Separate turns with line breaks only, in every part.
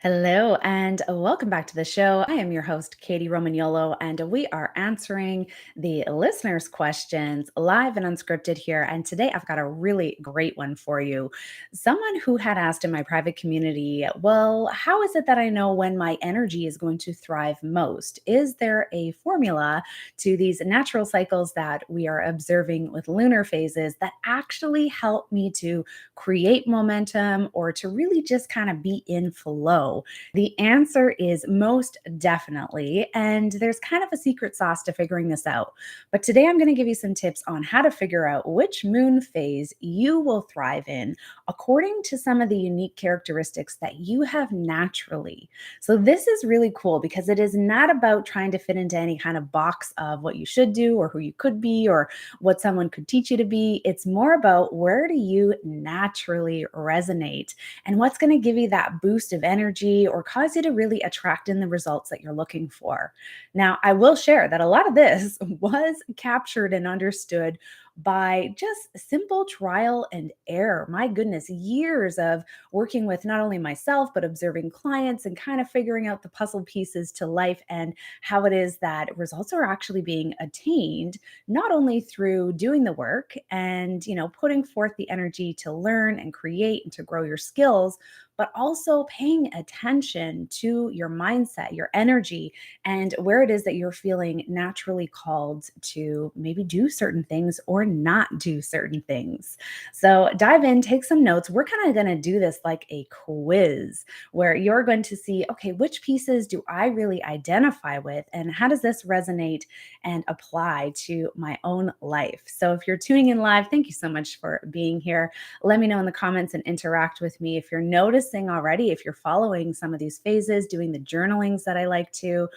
Hello and welcome back to the show. I am your host, Katie Romagnolo, and we are answering the listeners' questions live and unscripted here. And today I've got a really great one for you. Someone who had asked in my private community, well, how is it that I know when my energy is going to thrive most? Is there a formula to these natural cycles that we are observing with lunar phases that actually help me to create momentum or to really just kind of be in flow? The answer is most definitely. And there's kind of a secret sauce to figuring this out. But today I'm going to give you some tips on how to figure out which moon phase you will thrive in according to some of the unique characteristics that you have naturally. So, this is really cool because it is not about trying to fit into any kind of box of what you should do or who you could be or what someone could teach you to be. It's more about where do you naturally resonate and what's going to give you that boost of energy or cause you to really attract in the results that you're looking for. Now, I will share that a lot of this was captured and understood by just simple trial and error. My goodness, years of working with not only myself, but observing clients and kind of figuring out the puzzle pieces to life and how it is that results are actually being attained, not only through doing the work and, putting forth the energy to learn and create and to grow your skills, but also paying attention to your mindset, your energy, and where it is that you're feeling naturally called to maybe do certain things or not do certain things. So dive in, take some notes. We're kind of going to do this like a quiz where you're going to see, okay, which pieces do I really identify with and how does this resonate and apply to my own life? So if you're tuning in live, thank you so much for being here. Let me know in the comments and interact with me. If you're noticing already, if you're following some of these phases, doing the journalings that I like to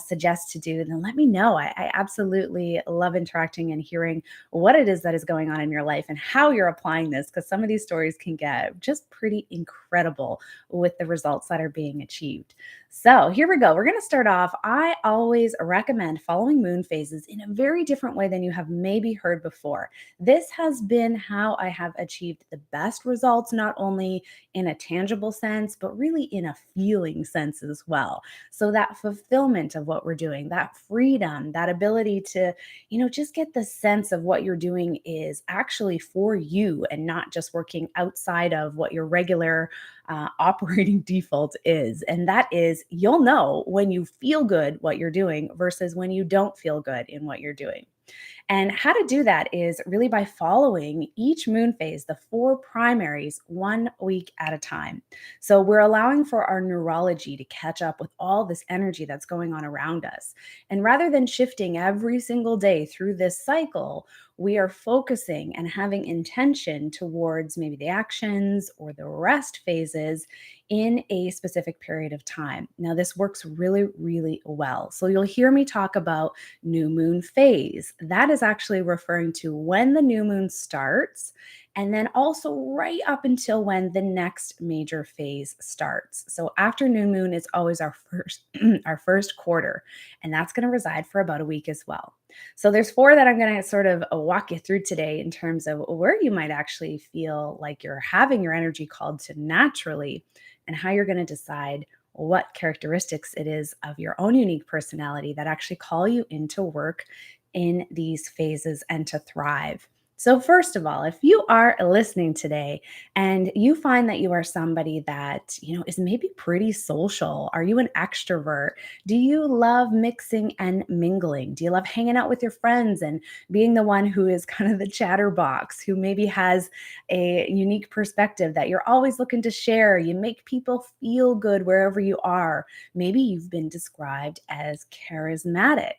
suggest to do, then let me know. I absolutely love interacting and hearing what it is that is going on in your life and how you're applying this, because some of these stories can get just pretty incredible with the results that are being achieved. So here we go. We're going to start off. I always recommend following moon phases in a very different way than you have maybe heard before. This has been how I have achieved the best results, not only in a tangible sense, but really in a feeling sense as well. So that fulfillment of what we're doing, that freedom, that ability to, just get the sense of what you're doing is actually for you and not just working outside of what your regular operating default is. And that is, you'll know when you feel good what you're doing versus when you don't feel good in what you're doing. And how to do that is really by following each moon phase, the four primaries, 1 week at a time. So we're allowing for our neurology to catch up with all this energy that's going on around us. And rather than shifting every single day through this cycle, we are focusing and having intention towards maybe the actions or the rest phases in a specific period of time. Now, this works really, really well. So you'll hear me talk about new moon phase. That is actually referring to when the new moon starts, and then also right up until when the next major phase starts. So after new moon is always our first our first quarter, and that's going to reside for about a week as well. So there's four that I'm going to sort of walk you through today in terms of where you might actually feel like you're having your energy called to naturally and how you're going to decide what characteristics it is of your own unique personality that actually call you into work in these phases and to thrive. So, first of all, if you are listening today and you find that you are somebody that, is maybe pretty social, are you an extrovert? Do you love mixing and mingling? Do you love hanging out with your friends and being the one who is kind of the chatterbox, who maybe has a unique perspective that you're always looking to share? You make people feel good wherever you are. Maybe you've been described as charismatic.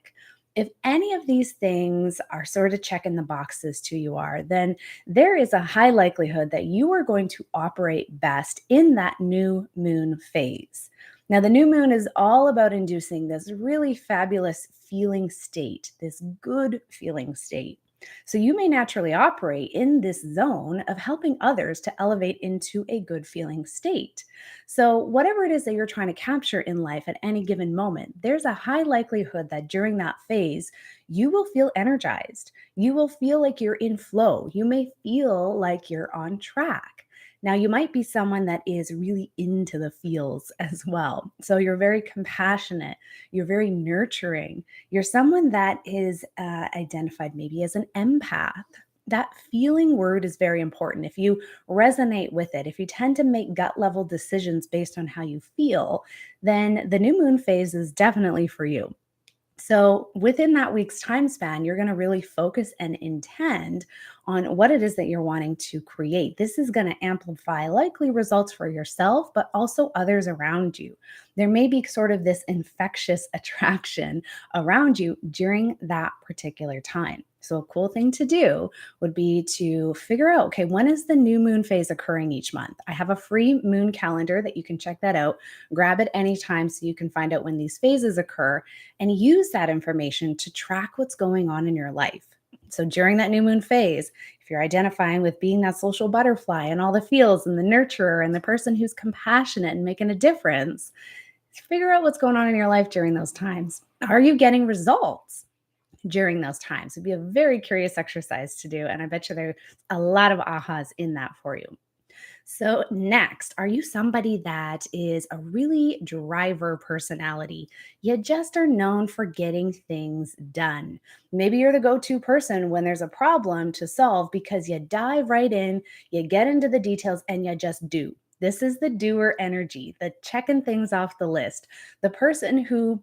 If any of these things are sort of checking the boxes to you are, then there is a high likelihood that you are going to operate best in that new moon phase. Now, the new moon is all about inducing this really fabulous feeling state, this good feeling state. So you may naturally operate in this zone of helping others to elevate into a good feeling state. So, whatever it is that you're trying to capture in life at any given moment, there's a high likelihood that during that phase, you will feel energized. You will feel like you're in flow. You may feel like you're on track. Now, you might be someone that is really into the feels as well. So you're very compassionate, you're very nurturing, you're someone that is identified maybe as an empath. That feeling word is very important. If you resonate with it, if you tend to make gut level decisions based on how you feel, then the new moon phase is definitely for you. So, within that week's time span, you're going to really focus and intend on what it is that you're wanting to create. This is going to amplify likely results for yourself, but also others around you. There may be sort of this infectious attraction around you during that particular time. So, a cool thing to do would be to figure out, okay, when is the new moon phase occurring each month? I have a free moon calendar that you can check that out. Grab it anytime so you can find out when these phases occur and use that information to track what's going on in your life. So during that new moon phase, if you're identifying with being that social butterfly and all the feels and the nurturer and the person who's compassionate and making a difference, figure out what's going on in your life during those times. Are you getting results during those times? It'd be a very curious exercise to do. And I bet you there's a lot of ahas in that for you. So, next, are you somebody that is a really driver personality? You just are known for getting things done. Maybe you're the go to person when there's a problem to solve because you dive right in, you get into the details, and you just do. This is the doer energy, the checking things off the list, the person who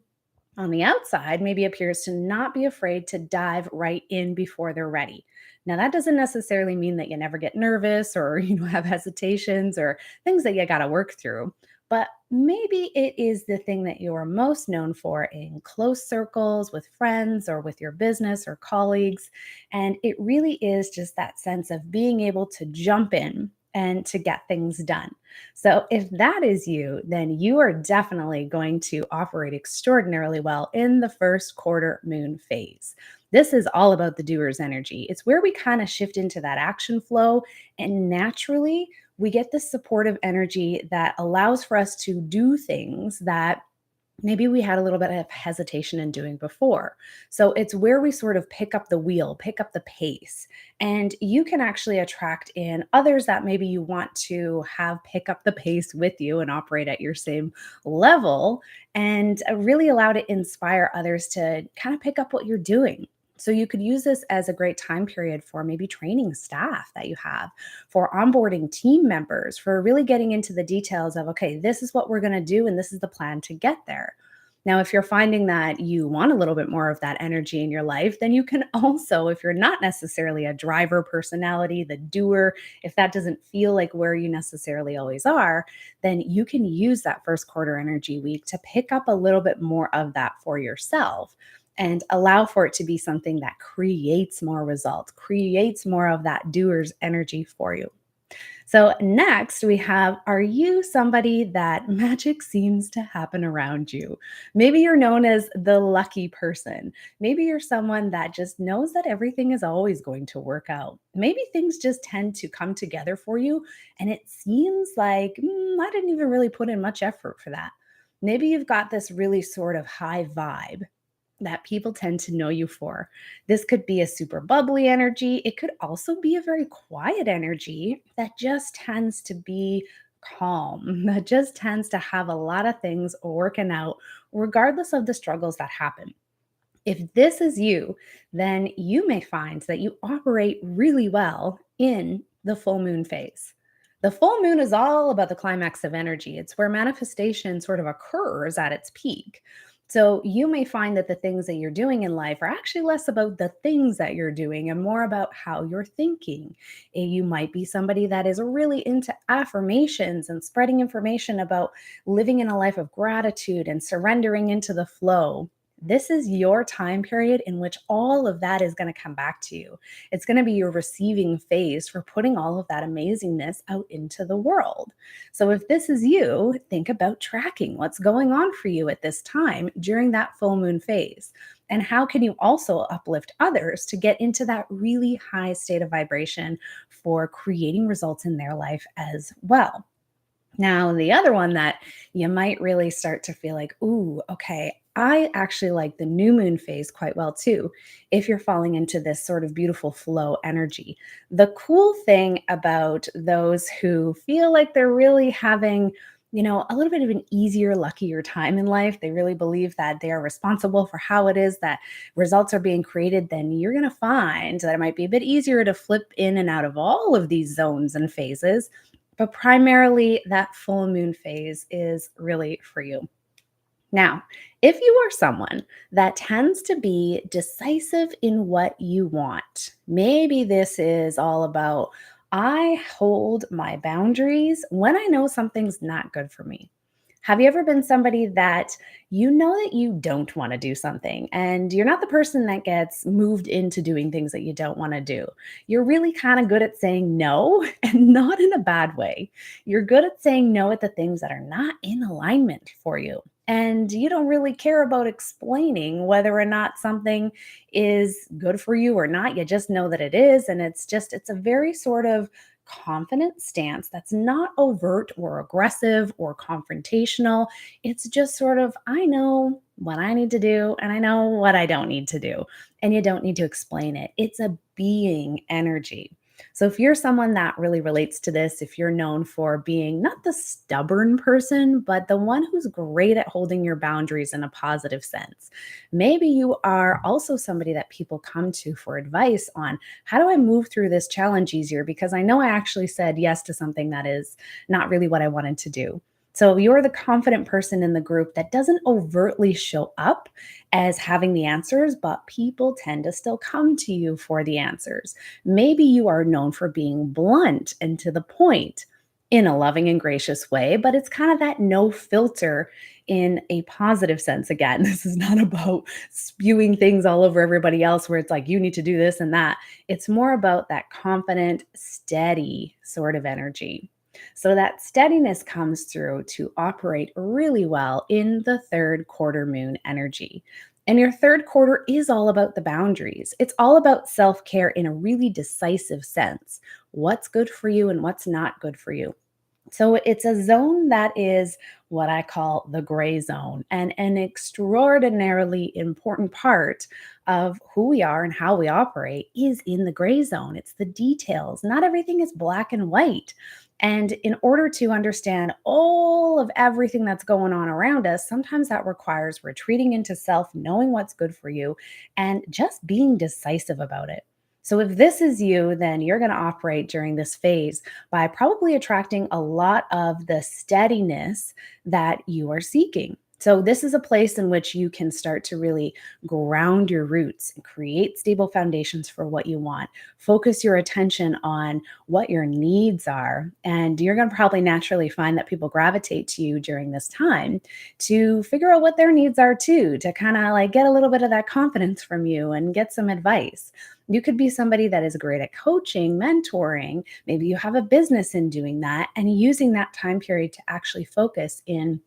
on the outside maybe appears to not be afraid to dive right in before they're ready. Now that doesn't necessarily mean that you never get nervous or have hesitations or things that you got to work through, but maybe it is the thing that you're most known for in close circles with friends or with your business or colleagues, and it really is just that sense of being able to jump in and to get things done. So, if that is you, then you are definitely going to operate extraordinarily well in the first quarter moon phase. This is all about the doer's energy. It's where we kind of shift into that action flow, and naturally, we get this supportive energy that allows for us to do things that maybe we had a little bit of hesitation in doing before. So it's where we sort of pick up the wheel, pick up the pace, and you can actually attract in others that maybe you want to have pick up the pace with you and operate at your same level and really allow to inspire others to kind of pick up what you're doing. So you could use this as a great time period for maybe training staff that you have, for onboarding team members, for really getting into the details of, okay, this is what we're going to do and this is the plan to get there. Now, if you're finding that you want a little bit more of that energy in your life, then you can also, if you're not necessarily a driver personality, the doer, if that doesn't feel like where you necessarily always are, then you can use that first quarter energy week to pick up a little bit more of that for yourself and allow for it to be something that creates more results, creates more of that doer's energy for you. So, next we have, are you somebody that magic seems to happen around you? Maybe you're known as the lucky person. Maybe you're someone that just knows that everything is always going to work out. Maybe things just tend to come together for you. And it seems like, I didn't even really put in much effort for that. Maybe you've got this really sort of high vibe that people tend to know you for. This could be a super bubbly energy. It could also be a very quiet energy that just tends to be calm, that just tends to have a lot of things working out, regardless of the struggles that happen. If this is you, then you may find that you operate really well in the full moon phase. The full moon is all about the climax of energy. It's where manifestation sort of occurs at its peak. So you may find that the things that you're doing in life are actually less about the things that you're doing and more about how you're thinking. You might be somebody that is really into affirmations and spreading information about living in a life of gratitude and surrendering into the flow. This is your time period in which all of that is going to come back to you. It's going to be your receiving phase for putting all of that amazingness out into the world. So, if this is you, think about tracking what's going on for you at this time during that full moon phase. And how can you also uplift others to get into that really high state of vibration for creating results in their life as well? Now, the other one that you might really start to feel like, ooh, okay, I actually like the new moon phase quite well too, if you're falling into this sort of beautiful flow energy. The cool thing about those who feel like they're really having, a little bit of an easier, luckier time in life, they really believe that they are responsible for how it is that results are being created, then you're going to find that it might be a bit easier to flip in and out of all of these zones and phases. But primarily, that full moon phase is really for you. Now, if you are someone that tends to be decisive in what you want, maybe this is all about I hold my boundaries when I know something's not good for me. Have you ever been somebody that you know that you don't want to do something and you're not the person that gets moved into doing things that you don't want to do? You're really kind of good at saying no and not in a bad way. You're good at saying no at the things that are not in alignment for you. And you don't really care about explaining whether or not something is good for you or not. You just know that it is. And it's a very sort of confident stance that's not overt or aggressive or confrontational. It's just sort of, I know what I need to do and I know what I don't need to do. And you don't need to explain it. It's a being energy. So if you're someone that really relates to this, if you're known for being not the stubborn person, but the one who's great at holding your boundaries in a positive sense, maybe you are also somebody that people come to for advice on how do I move through this challenge easier? Because I know I actually said yes to something that is not really what I wanted to do. So you're the confident person in the group that doesn't overtly show up as having the answers, but people tend to still come to you for the answers. Maybe you are known for being blunt and to the point in a loving and gracious way, but it's kind of that no filter in a positive sense. Again, this is not about spewing things all over everybody else where it's like, you need to do this and that. It's more about that confident, steady sort of energy. So that steadiness comes through to operate really well in the third quarter moon energy. And your third quarter is all about the boundaries. It's all about self care in a really decisive sense. What's good for you and what's not good for you. So it's a zone that is what I call the gray zone, and an extraordinarily important part of who we are and how we operate is in the gray zone. It's the details. Not everything is black and white. And in order to understand all of everything that's going on around us, sometimes that requires retreating into self, knowing what's good for you, and just being decisive about it. So, if this is you, then you're going to operate during this phase by probably attracting a lot of the steadiness that you are seeking. So, this is a place in which you can start to really ground your roots and create stable foundations for what you want. Focus your attention on what your needs are. And you're going to probably naturally find that people gravitate to you during this time to figure out what their needs are too, to kind of like get a little bit of that confidence from you and get some advice. You could be somebody that is great at coaching, mentoring. Maybe you have a business in doing that and using that time period to actually focus in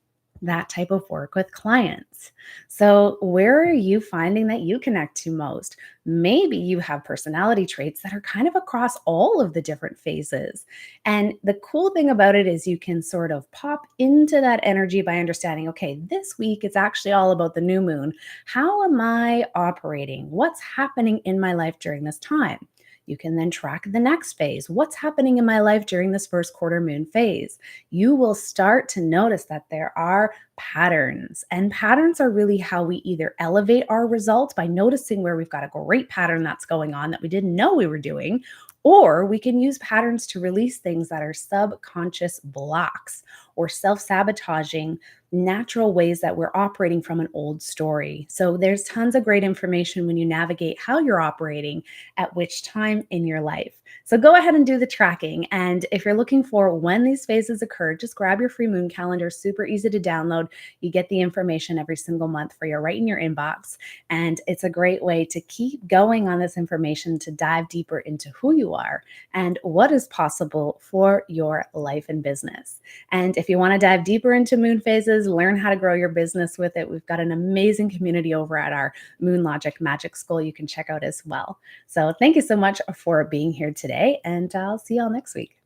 that type of work with clients. So, where are you finding that you connect to most? Maybe you have personality traits that are kind of across all of the different phases. And the cool thing about it is you can sort of pop into that energy by understanding, okay, this week it's actually all about the new moon. How am I operating? What's happening in my life during this time? You can then track the next phase. What's happening in my life during this first quarter moon phase? You will start to notice that there are patterns, and patterns are really how we either elevate our results by noticing where we've got a great pattern that's going on that we didn't know we were doing, or we can use patterns to release things that are subconscious blocks or self sabotaging natural ways that we're operating from an old story. So there's tons of great information when you navigate how you're operating at which time in your life. So go ahead and do the tracking. And if you're looking for when these phases occur, just grab your free moon calendar, super easy to download. You get the information every single month for you right in your inbox. And it's a great way to keep going on this information to dive deeper into who you are and what is possible for your life and business. And if you want to dive deeper into moon phases, learn how to grow your business with it, we've got an amazing community over at our Moonlogic Magic School you can check out as well. So thank you so much for being here today, and I'll see y'all next week.